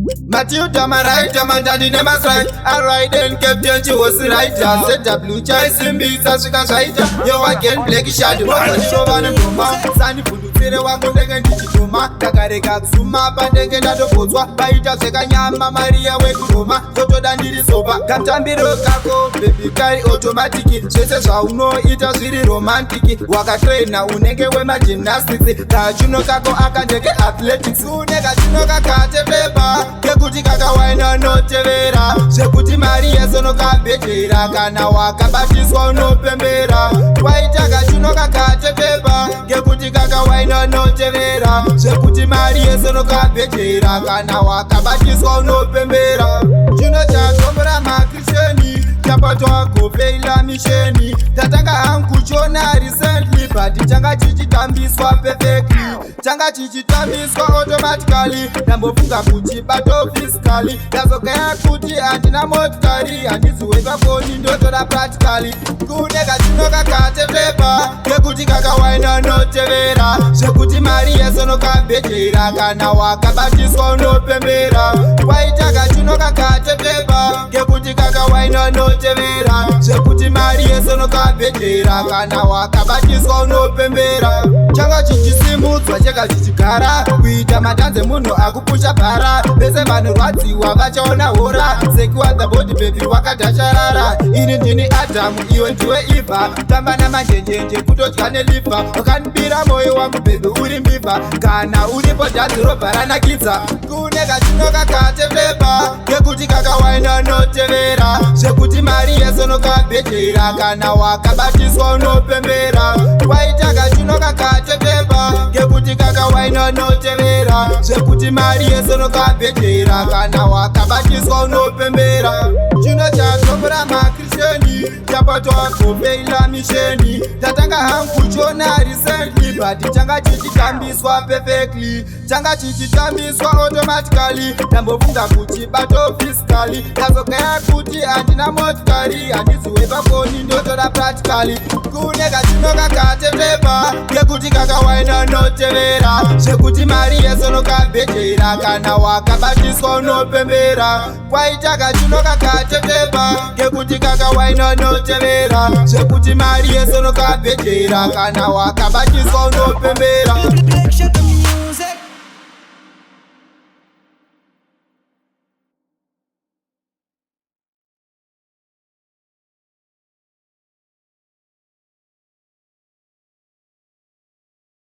Matilda, my right, my daddy, never right. I ride and captain, she was right. I said the blue choice in me, such a right. You again, black shadow, show on a Roma, Sandy Pudu, Wagon, and Toma, Takareka, Suma, Pandega, Potwa, Baita, Sekanyama, Maria, Wekuma, Toto Dandi Soba, Katambiro, Kako, baby, carry automatic, chases, I know it is really romantic. Waka trainer, Unege, Wema gymnastics, Tajuno Kako, Akadeke athletics, Unega, Tinoka, Kate, Pepper. Kuti kaka waina notevera zvekuti mari yesonoka bhedhera kana wakabatiswa unopembera waita kachunoka katepepa ngekuti kaka waina notevera zvekuti mari yesonoka bhedhera kana wakabatiswa unopembera chino chatombora makristeni chapatwa kufeila misheni tatanga hangu chona recently but changa chichitambiswa perfectly changa chichitambiswa automatically ndambofunga kuti bato physically ndazogaya kuti handina motikari handiziweka foni ndotora practically kune kachinoka katepepa ngekuti kakawaina notevera zvekuti mari yesonoka bhedhera kana wakabatiswa unopembera waita kachinoka katepepa ngekuti kakawaina notevera zvekuti mari yesonoka bhedhera kana wakabatiswa unopembera changa chichisimudzwa chega chichigara kuita matanze munhu akupusha bhara vese vanorwadziwa vachaona hora sekuwa the body baby wakadhasharara ini ndini adhamu iwe ndiwe ivha tamba namanjenjenje kutodya neliva wakanibira mwoyo wangu bebi uri mbivha kana uripo dhazi robha ranakidza kune kachinoka katepepa ngekuti kakawaina notevera zvekuti mari yesonoka bhedhera kana wakabatiswa unopembera waita kachinoka katepepa ngekuti kakawaina notevera zvekuti mari yesonoka bhedhera kana wakabatiswa unopembera chino chatombora makristeni chapatwa kufeila misheni tatanga hangu chona recently but changa chichitambiswa perfectly changa chichitambiswa automatically ndambofunga kuti bato physically ndazogaya kuti handina motikari handiziweka foni ndotora practically kune kachinoka katepepa ngekuti kakawaina notevera zvekuti mari yesonoka bhedhera kana wakabatiswa unopembera kwaita kachinoka katepepa ngekuti kakawaina notevera zvekuti mari yesonoka bhedhera kana wakabatiswa unopembera